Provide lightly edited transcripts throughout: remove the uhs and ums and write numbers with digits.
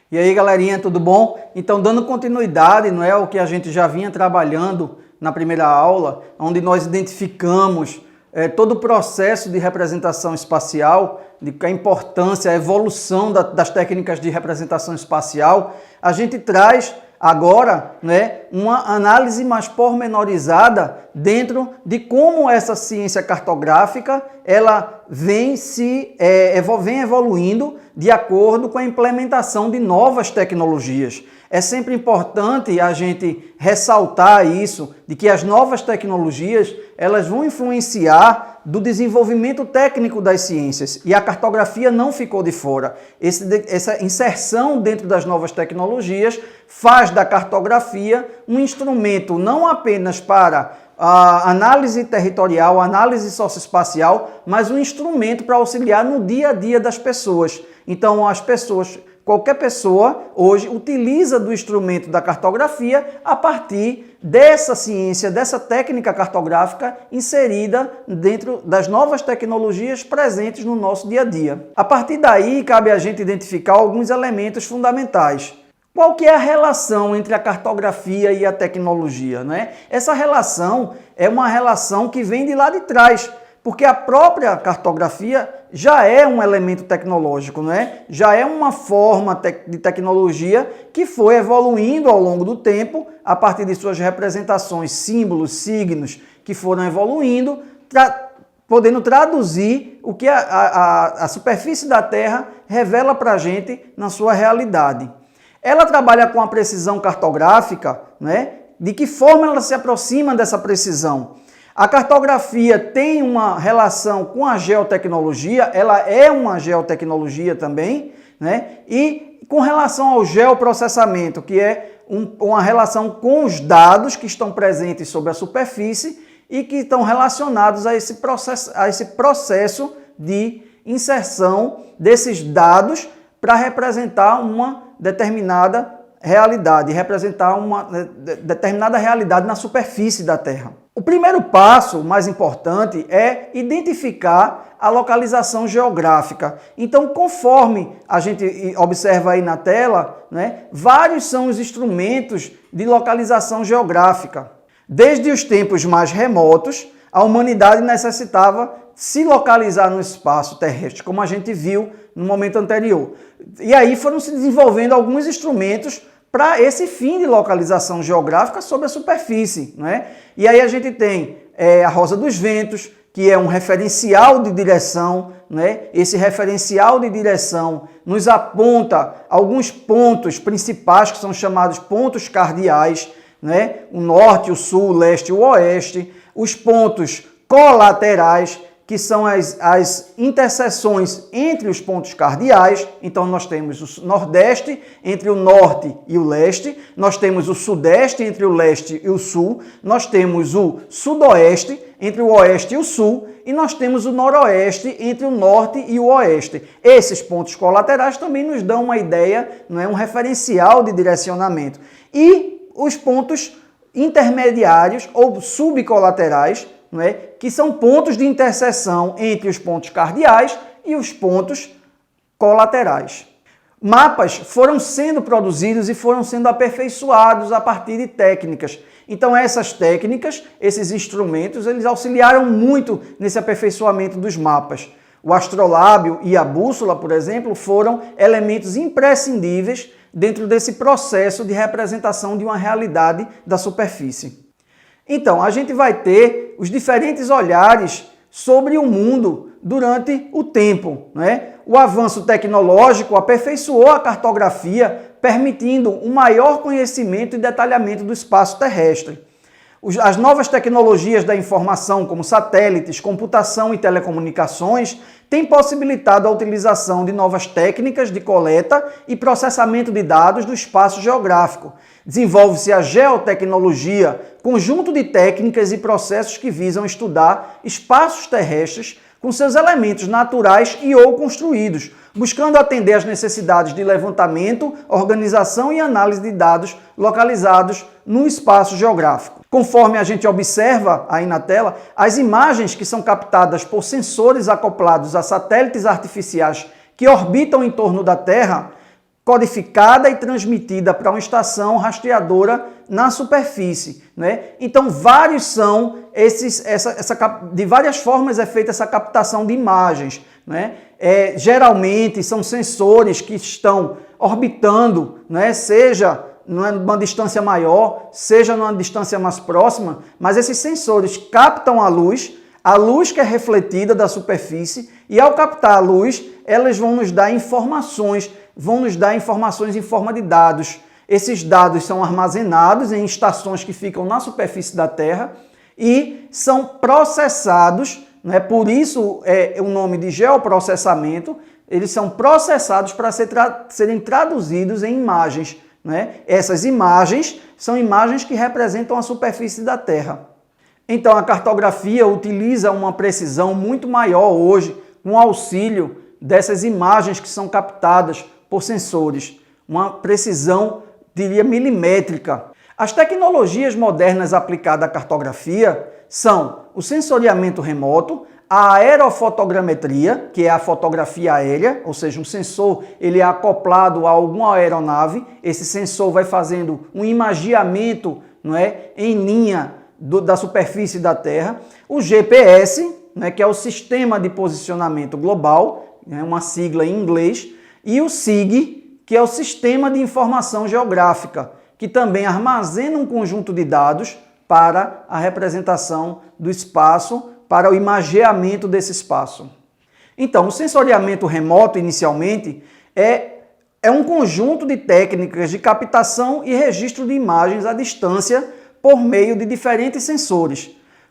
E aí, galerinha, tudo bom? Então, dando continuidade, não é, ao que a gente já vinha trabalhando na primeira aula, onde nós identificamos todo o processo de representação espacial, de a importância, a evolução das técnicas de representação espacial, a gente traz agora, né, uma análise mais pormenorizada dentro de como essa ciência cartográfica ela vem evoluindo de acordo com a implementação de novas tecnologias. É sempre importante a gente ressaltar isso, de que as novas tecnologias elas vão influenciar do desenvolvimento técnico das ciências e a cartografia não ficou de fora. Essa inserção dentro das novas tecnologias faz da cartografia um instrumento não apenas para a análise territorial, a análise socioespacial, mas um instrumento para auxiliar no dia a dia das pessoas. Então, qualquer pessoa hoje utiliza do instrumento da cartografia a partir dessa ciência, dessa técnica cartográfica inserida dentro das novas tecnologias presentes no nosso dia a dia. A partir daí, cabe a gente identificar alguns elementos fundamentais. Qual que é a relação entre a cartografia e a tecnologia, né? Essa relação é uma relação que vem de lá de trás, porque a própria cartografia já é um elemento tecnológico, né? Já é uma forma de tecnologia que foi evoluindo ao longo do tempo, a partir de suas representações, símbolos, signos, que foram evoluindo, podendo traduzir o que a superfície da Terra revela para a gente na sua realidade. Ela trabalha com a precisão cartográfica, né? De que forma ela se aproxima dessa precisão? A cartografia tem uma relação com a geotecnologia, ela é uma geotecnologia também, né? E com relação ao geoprocessamento, que é uma relação com os dados que estão presentes sobre a superfície e que estão relacionados a esse processo de inserção desses dados para representar uma determinada realidade, representar uma determinada realidade na superfície da Terra. O primeiro passo, mais importante, é identificar a localização geográfica. Então, conforme a gente observa aí na tela, né, vários são os instrumentos de localização geográfica. Desde os tempos mais remotos, a humanidade necessitava se localizar no espaço terrestre, como a gente viu no momento anterior. E aí foram se desenvolvendo alguns instrumentos para esse fim de localização geográfica sobre a superfície, né? E aí a gente tem a rosa dos ventos, que é um referencial de direção, né? Esse referencial de direção nos aponta alguns pontos principais que são chamados pontos cardeais, né? O norte, o sul, o leste e o oeste. Os pontos colaterais, que são as interseções entre os pontos cardeais. Então, nós temos o nordeste entre o norte e o leste, nós temos o sudeste entre o leste e o sul, nós temos o sudoeste entre o oeste e o sul, e nós temos o noroeste entre o norte e o oeste. Esses pontos colaterais também nos dão uma ideia, não é, um referencial de direcionamento. E os pontos intermediários ou subcolaterais, não é? Que são pontos de interseção entre os pontos cardeais e os pontos colaterais. Mapas foram sendo produzidos e foram sendo aperfeiçoados a partir de técnicas. Então essas técnicas, esses instrumentos, eles auxiliaram muito nesse aperfeiçoamento dos mapas. O astrolábio e a bússola, por exemplo, foram elementos imprescindíveis dentro desse processo de representação de uma realidade da superfície. Então, a gente vai ter os diferentes olhares sobre o mundo durante o tempo, né? O avanço tecnológico aperfeiçoou a cartografia, permitindo um maior conhecimento e detalhamento do espaço terrestre. As novas tecnologias da informação, como satélites, computação e telecomunicações, têm possibilitado a utilização de novas técnicas de coleta e processamento de dados do espaço geográfico. Desenvolve-se a geotecnologia, conjunto de técnicas e processos que visam estudar espaços terrestres com seus elementos naturais e ou construídos, buscando atender às necessidades de levantamento, organização e análise de dados localizados no espaço geográfico. Conforme a gente observa aí na tela, as imagens que são captadas por sensores acoplados a satélites artificiais que orbitam em torno da Terra codificada e transmitida para uma estação rastreadora na superfície, né? Então, vários são de várias formas é feita essa captação de imagens, né? Geralmente são sensores que estão orbitando, né? Seja numa distância maior, seja numa distância mais próxima, mas esses sensores captam a luz que é refletida da superfície, e ao captar a luz, elas vão nos dar informações em forma de dados. Esses dados são armazenados em estações que ficam na superfície da Terra e são processados, né? Por isso é o nome de geoprocessamento. Eles são processados para serem traduzidos em imagens, né? Essas imagens são imagens que representam a superfície da Terra. Então, a cartografia utiliza uma precisão muito maior hoje, com o auxílio dessas imagens que são captadas por sensores. Uma precisão, diria, milimétrica. As tecnologias modernas aplicadas à cartografia são o sensoriamento remoto, a aerofotogrametria, que é a fotografia aérea, ou seja, um sensor ele é acoplado a alguma aeronave, esse sensor vai fazendo um imageamento, não é, em linha da superfície da Terra, o GPS, né, que é o Sistema de Posicionamento Global, né, uma sigla em inglês, e o SIG, que é o Sistema de Informação Geográfica, que também armazena um conjunto de dados para a representação do espaço, para o imageamento desse espaço. Então, o sensoriamento remoto, inicialmente, é um conjunto de técnicas de captação e registro de imagens à distância por meio de diferentes sensores,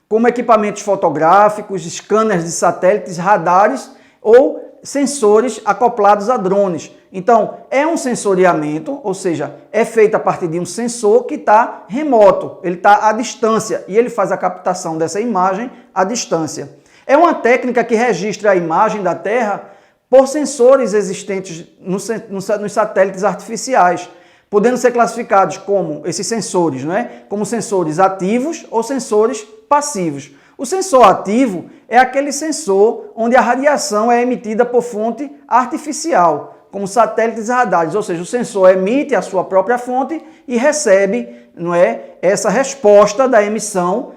como equipamentos fotográficos, scanners de satélites, radares ou sensores acoplados a drones. Então, é um sensoriamento, ou seja, é feito a partir de um sensor que está remoto, ele está à distância e ele faz a captação dessa imagem à distância. É uma técnica que registra a imagem da Terra por sensores existentes nos satélites artificiais, podendo ser classificados como esses sensores, né? Como sensores ativos ou sensores passivos. O sensor ativo é aquele sensor onde a radiação é emitida por fonte artificial, como satélites e radares, ou seja, o sensor emite a sua própria fonte e recebe, não é, essa resposta da emissão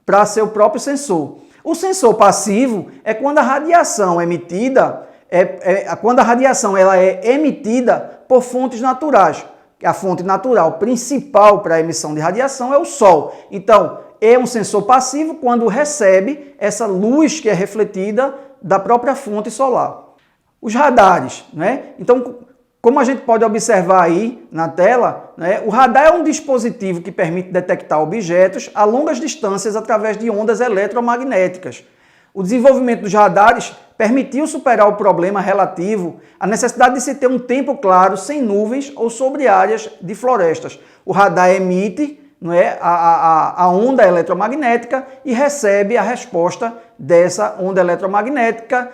para seu próprio sensor. O sensor passivo é quando a radiação emitida ela é emitida por fontes naturais. A fonte natural principal para a emissão de radiação é o Sol. Então, é um sensor passivo quando recebe essa luz que é refletida da própria fonte solar. Os radares, né? Então, como a gente pode observar aí na tela, né, o radar é um dispositivo que permite detectar objetos a longas distâncias através de ondas eletromagnéticas. O desenvolvimento dos radares permitiu superar o problema relativo à necessidade de se ter um tempo claro, sem nuvens ou sobre áreas de florestas. O radar emite, não é, a onda eletromagnética e recebe a resposta dessa onda eletromagnética,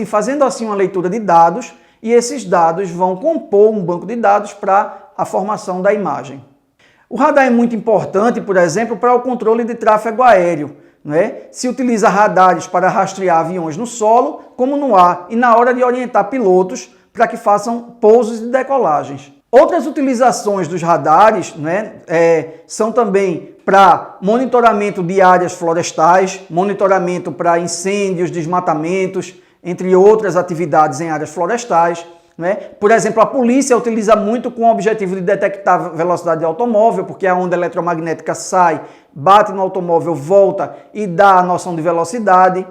fazendo assim uma leitura de dados, e esses dados vão compor um banco de dados para a formação da imagem. O radar é muito importante, por exemplo, para o controle de tráfego aéreo. Se utiliza radares para rastrear aviões no solo, como no ar, e na hora de orientar pilotos para que façam pousos e decolagens. Outras utilizações dos radares, são também para monitoramento de áreas florestais, monitoramento para incêndios, desmatamentos, entre outras atividades em áreas florestais. Por exemplo, a polícia utiliza muito com o objetivo de detectar a velocidade do automóvel, porque a onda eletromagnética sai, bate no automóvel, volta e dá a noção de velocidade.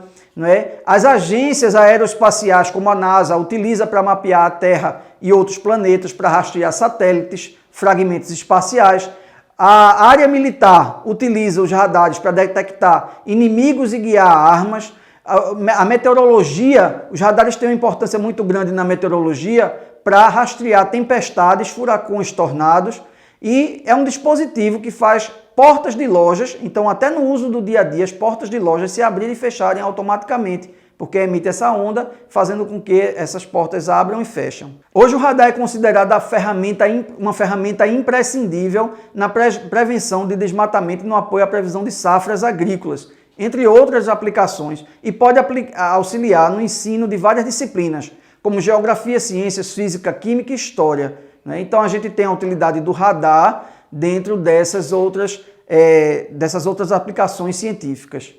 As agências aeroespaciais, como a NASA, utiliza para mapear a Terra e outros planetas, para rastrear satélites, fragmentos espaciais. A área militar utiliza os radares para detectar inimigos e guiar armas. A meteorologia, os radares têm uma importância muito grande na meteorologia para rastrear tempestades, furacões, tornados, e é um dispositivo que faz portas de lojas, então até no uso do dia a dia as portas de lojas se abrirem e fecharem automaticamente, porque emite essa onda, fazendo com que essas portas abram e fecham. Hoje o radar é considerado uma ferramenta imprescindível na prevenção de desmatamento e no apoio à previsão de safras agrícolas, entre outras aplicações, e pode auxiliar no ensino de várias disciplinas, como geografia, ciências, física, química e história, né? Então a gente tem a utilidade do radar dentro dessas outras aplicações científicas.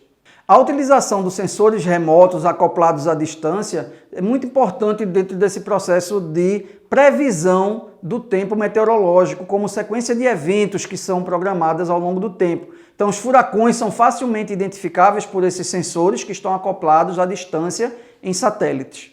A utilização dos sensores remotos acoplados à distância é muito importante dentro desse processo de previsão do tempo meteorológico, como sequência de eventos que são programadas ao longo do tempo. Então, os furacões são facilmente identificáveis por esses sensores que estão acoplados à distância em satélites.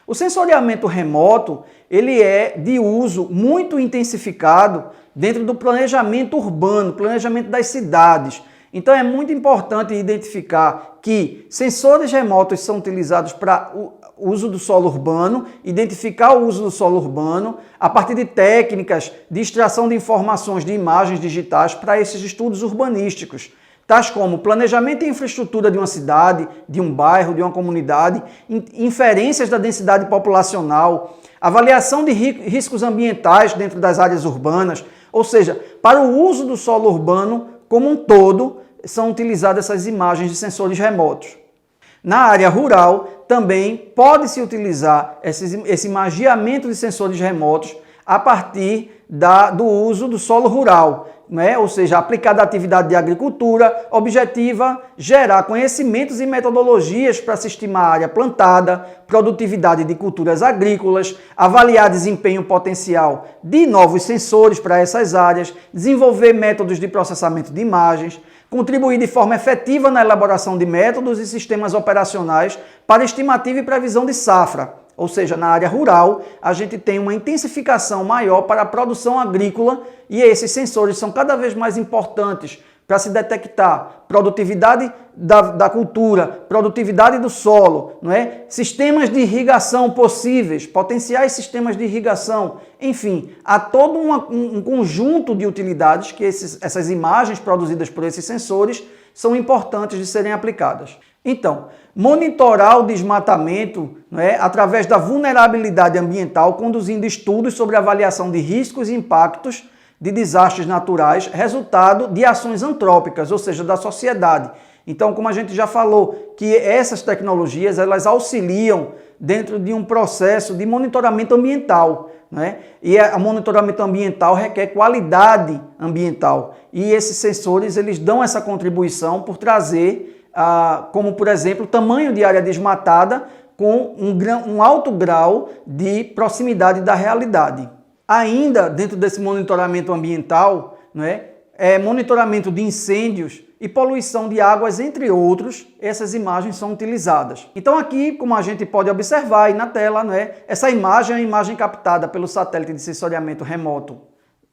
O sensoriamento remoto, ele é de uso muito intensificado dentro do planejamento urbano, planejamento das cidades. Então é muito importante identificar que sensores remotos são utilizados para o uso do solo urbano, identificar o uso do solo urbano a partir de técnicas de extração de informações de imagens digitais para esses estudos urbanísticos, tais como planejamento e infraestrutura de uma cidade, de um bairro, de uma comunidade, inferências da densidade populacional, avaliação de riscos ambientais dentro das áreas urbanas, ou seja, para o uso do solo urbano como um todo, são utilizadas essas imagens de sensores remotos. Na área rural, também pode-se utilizar esse imagiamento de sensores remotos a partir do uso do solo rural, né? Ou seja, aplicada a atividade de agricultura, objetiva gerar conhecimentos e metodologias para se estimar a área plantada, produtividade de culturas agrícolas, avaliar desempenho potencial de novos sensores para essas áreas, desenvolver métodos de processamento de imagens, contribuir de forma efetiva na elaboração de métodos e sistemas operacionais para estimativa e previsão de safra. Ou seja, na área rural, a gente tem uma intensificação maior para a produção agrícola e esses sensores são cada vez mais importantes para se detectar produtividade da cultura, produtividade do solo, não é? Sistemas de irrigação possíveis, potenciais sistemas de irrigação, enfim, há todo um conjunto de utilidades que essas imagens produzidas por esses sensores são importantes de serem aplicadas. Então, monitorar o desmatamento, né, através da vulnerabilidade ambiental, conduzindo estudos sobre avaliação de riscos e impactos de desastres naturais, resultado de ações antrópicas, ou seja, da sociedade. Então, como a gente já falou, que essas tecnologias elas auxiliam dentro de um processo de monitoramento ambiental, né? E o monitoramento ambiental requer qualidade ambiental. E esses sensores eles dão essa contribuição por trazer, como por exemplo, o tamanho de área desmatada com um alto grau de proximidade da realidade. Ainda dentro desse monitoramento ambiental, né, monitoramento de incêndios e poluição de águas, entre outros, essas imagens são utilizadas. Então aqui, como a gente pode observar aí na tela, né, essa imagem é uma imagem captada pelo satélite de sensoriamento remoto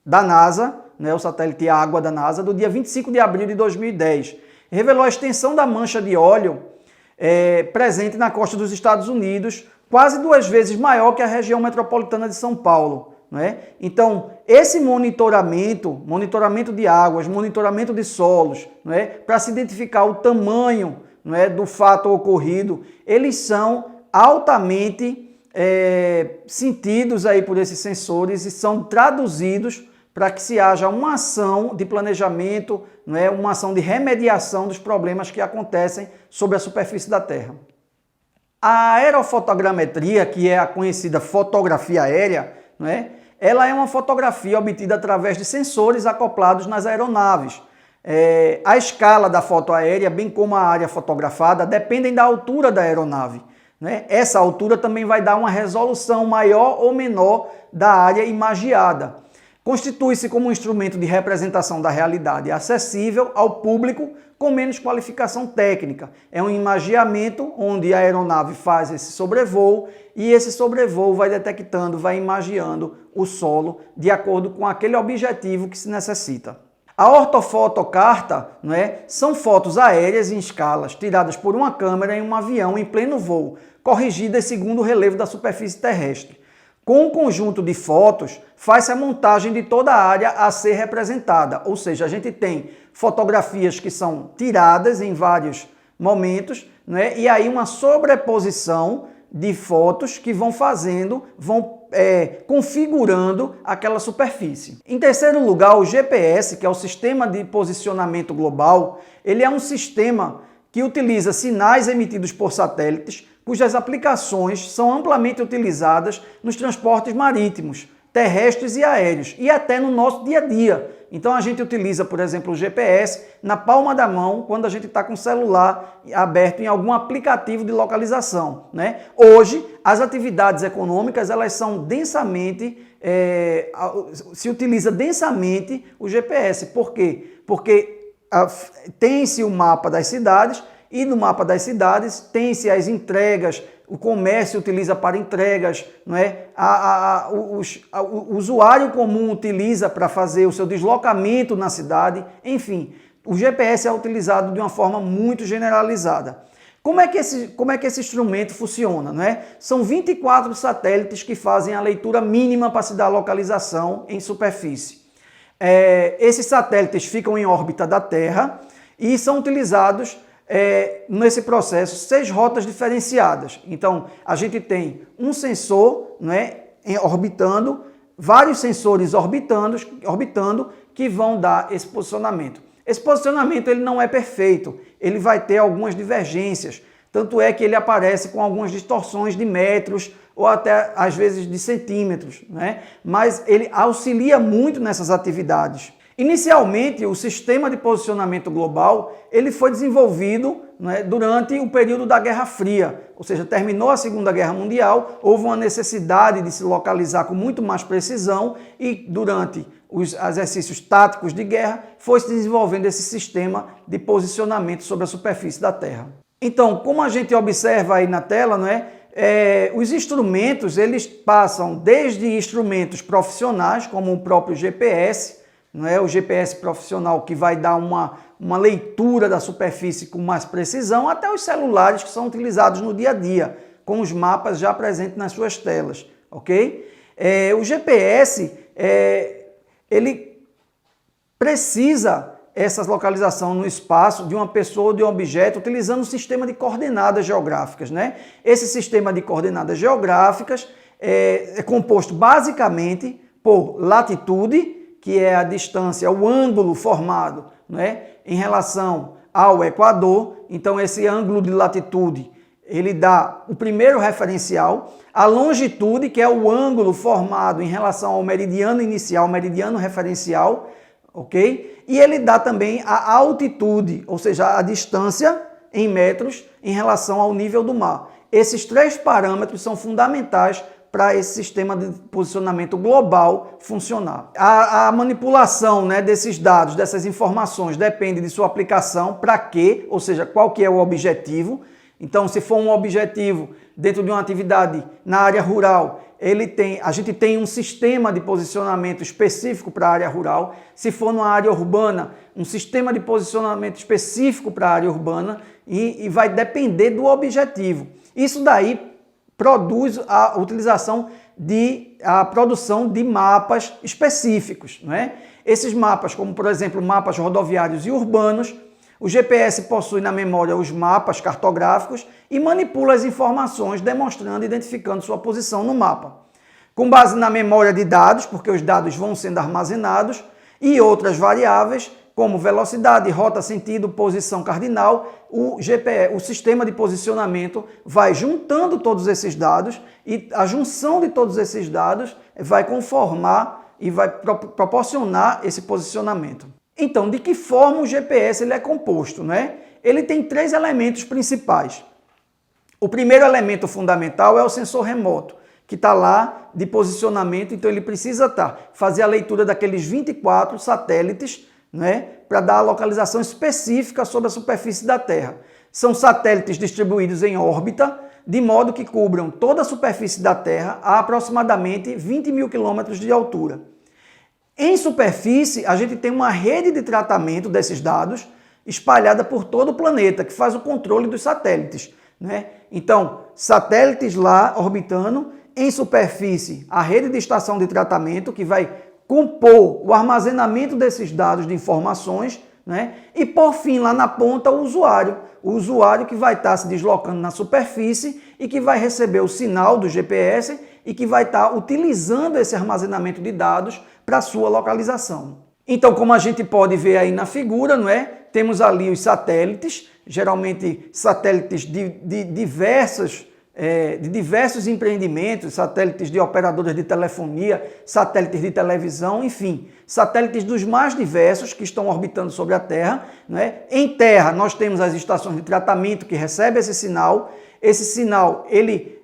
da NASA, né, o satélite Água da NASA, do dia 25 de abril de 2010. Revelou a extensão da mancha de óleo presente na costa dos Estados Unidos, quase 2 vezes maior que a região metropolitana de São Paulo. Né? Então, esse monitoramento de águas, monitoramento de solos, né, para se identificar o tamanho, né, do fato ocorrido, eles são altamente sentidos aí por esses sensores e são traduzidos para que se haja uma ação de planejamento, né, uma ação de remediação dos problemas que acontecem sobre a superfície da Terra. A aerofotogrametria, que é a conhecida fotografia aérea, né, ela é uma fotografia obtida através de sensores acoplados nas aeronaves. A escala da foto aérea, bem como a área fotografada, dependem da altura da aeronave. Né? Essa altura também vai dar uma resolução maior ou menor da área imagiada. Constitui-se como um instrumento de representação da realidade acessível ao público com menos qualificação técnica. É um imagiamento onde a aeronave faz esse sobrevoo e esse sobrevoo vai detectando, vai imagiando o solo de acordo com aquele objetivo que se necessita. A ortofotocarta, são fotos aéreas em escalas tiradas por uma câmera em um avião em pleno voo, corrigidas segundo o relevo da superfície terrestre. Com um conjunto de fotos, faz-se a montagem de toda a área a ser representada, ou seja, a gente tem fotografias que são tiradas em vários momentos, e aí uma sobreposição de fotos que vão configurando aquela superfície. Em terceiro lugar, o GPS, que é o Sistema de Posicionamento Global, ele é um sistema que utiliza sinais emitidos por satélites cujas aplicações são amplamente utilizadas nos transportes marítimos, terrestres e aéreos, e até no nosso dia a dia. Então a gente utiliza, por exemplo, o GPS na palma da mão quando a gente está com o celular aberto em algum aplicativo de localização, né? Hoje, as atividades econômicas, elas são densamente, se utiliza densamente o GPS. Por quê? Porque tem-se o mapa das cidades e no mapa das cidades tem-se as entregas, o comércio utiliza para entregas, não é? O usuário comum utiliza para fazer o seu deslocamento na cidade, enfim, o GPS é utilizado de uma forma muito generalizada. Como é que esse instrumento funciona, não é? São 24 satélites que fazem a leitura mínima para se dar localização em superfície. Esses satélites ficam em órbita da Terra e são utilizados nesse processo 6 rotas diferenciadas. Então, a gente tem um sensor, né, orbitando, vários sensores orbitando que vão dar esse posicionamento. Esse posicionamento ele não é perfeito, ele vai ter algumas divergências, tanto é que ele aparece com algumas distorções de metros ou até às vezes de centímetros, né? Mas ele auxilia muito nessas atividades. Inicialmente, o sistema de posicionamento global ele foi desenvolvido, né, durante o período da Guerra Fria, ou seja, terminou a Segunda Guerra Mundial, houve uma necessidade de se localizar com muito mais precisão e durante os exercícios táticos de guerra foi se desenvolvendo esse sistema de posicionamento sobre a superfície da Terra. Então, como a gente observa aí na tela, não é? Os instrumentos eles passam desde instrumentos profissionais, como o próprio GPS, não é? O GPS profissional que vai dar uma leitura da superfície com mais precisão, até os celulares que são utilizados no dia a dia, com os mapas já presentes nas suas telas, ok? O GPS, ele precisa essa localização no espaço de uma pessoa ou de um objeto utilizando um sistema de coordenadas geográficas, né? Esse sistema de coordenadas geográficas é composto basicamente por latitude, que é a distância, o ângulo formado, né, em relação ao Equador. Então, esse ângulo de latitude, ele dá o primeiro referencial. A longitude, que é o ângulo formado em relação ao meridiano inicial, meridiano referencial, ok? E ele dá também a altitude, ou seja, a distância em metros em relação ao nível do mar. Esses 3 parâmetros são fundamentais para esse sistema de posicionamento global funcionar. A manipulação, né, desses dados, dessas informações, depende de sua aplicação, para quê, ou seja, qual que é o objetivo. Então, se for um objetivo dentro de uma atividade na área rural, a gente tem um sistema de posicionamento específico para a área rural. Se for numa área urbana, um sistema de posicionamento específico para a área urbana e vai depender do objetivo. Isso daí produz a produção de mapas específicos, não é? Esses mapas, como por exemplo mapas rodoviários e urbanos, o GPS possui na memória os mapas cartográficos e manipula as informações demonstrando e identificando sua posição no mapa. Com base na memória de dados, porque os dados vão sendo armazenados, e outras variáveis, como velocidade, rota, sentido, posição cardinal, o sistema de posicionamento vai juntando todos esses dados e a junção de todos esses dados vai conformar e vai proporcionar esse posicionamento. Então, de que forma o GPS ele é composto, né? Ele tem 3 elementos principais. O primeiro elemento fundamental é o sensor remoto, que está lá de posicionamento, então ele precisa fazer a leitura daqueles 24 satélites, né, para dar a localização específica sobre a superfície da Terra. São satélites distribuídos em órbita, de modo que cubram toda a superfície da Terra a aproximadamente 20 mil quilômetros de altura. Em superfície, a gente tem uma rede de tratamento desses dados espalhada por todo o planeta, que faz o controle dos satélites, né? Então, satélites lá orbitando, em superfície, a rede de estação de tratamento, que vai compor o armazenamento desses dados de informações, né? E por fim, lá na ponta, o usuário que vai estar se deslocando na superfície e que vai receber o sinal do GPS e que vai estar utilizando esse armazenamento de dados para sua localização. Então, como a gente pode ver aí na figura, não é? Temos ali os satélites, geralmente satélites de diversas de diversos empreendimentos, satélites de operadoras de telefonia, satélites de televisão, enfim, satélites dos mais diversos que estão orbitando sobre a Terra, né? Em Terra, nós temos as estações de tratamento que recebem esse sinal. Esse sinal, ele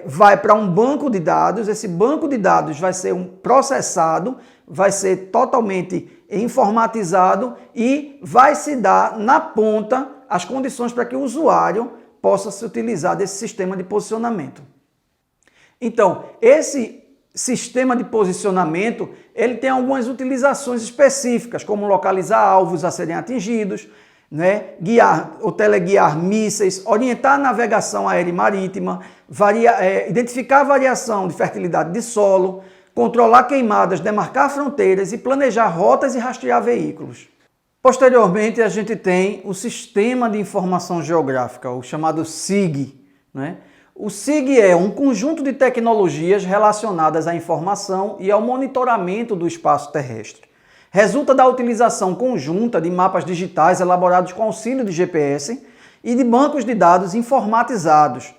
vai para um banco de dados. Esse banco de dados vai ser processado, vai ser totalmente informatizado e vai se dar na ponta as condições para que o usuário possa se utilizar desse sistema de posicionamento. Então, esse sistema de posicionamento, ele tem algumas utilizações específicas, como localizar alvos a serem atingidos, né, guiar ou teleguiar mísseis, orientar a navegação aérea e marítima, identificar a variação de fertilidade de solo, controlar queimadas, demarcar fronteiras e planejar rotas e rastrear veículos. Posteriormente, a gente tem o Sistema de Informação Geográfica, o chamado SIG, né? O SIG é um conjunto de tecnologias relacionadas à informação e ao monitoramento do espaço terrestre. Resulta da utilização conjunta de mapas digitais elaborados com auxílio de GPS e de bancos de dados informatizados.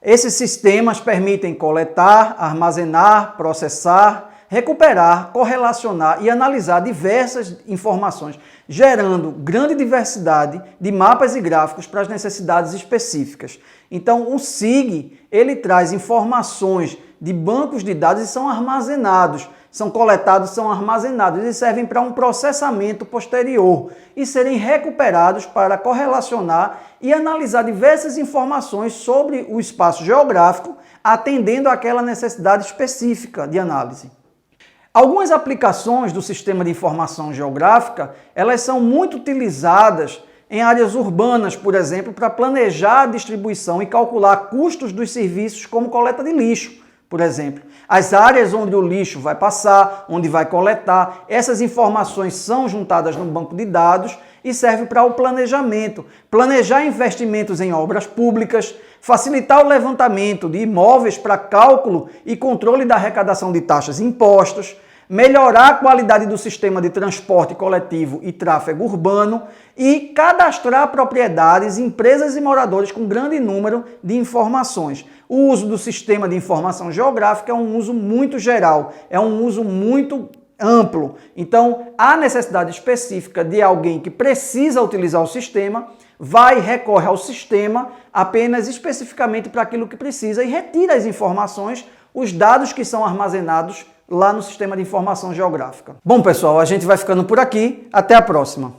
Esses sistemas permitem coletar, armazenar, processar, recuperar, correlacionar e analisar diversas informações, gerando grande diversidade de mapas e gráficos para as necessidades específicas. Então, o SIG, ele traz informações de bancos de dados e são armazenados, são coletados, são armazenados e servem para um processamento posterior e serem recuperados para correlacionar e analisar diversas informações sobre o espaço geográfico, atendendo àquela necessidade específica de análise. Algumas aplicações do Sistema de Informação Geográfica, elas são muito utilizadas em áreas urbanas, por exemplo, para planejar a distribuição e calcular custos dos serviços como coleta de lixo, por exemplo. As áreas onde o lixo vai passar, onde vai coletar, essas informações são juntadas num banco de dados e serve para o planejamento. Planejar investimentos em obras públicas, facilitar o levantamento de imóveis para cálculo e controle da arrecadação de taxas e impostos, melhorar a qualidade do sistema de transporte coletivo e tráfego urbano e cadastrar propriedades, empresas e moradores com grande número de informações. O uso do Sistema de Informação Geográfica é um uso muito geral, é um uso muito amplo. Então, há necessidade específica de alguém que precisa utilizar o sistema, recorre ao sistema apenas especificamente para aquilo que precisa e retira as informações, os dados que são armazenados lá no Sistema de Informação Geográfica. Bom, pessoal, a gente vai ficando por aqui. Até a próxima.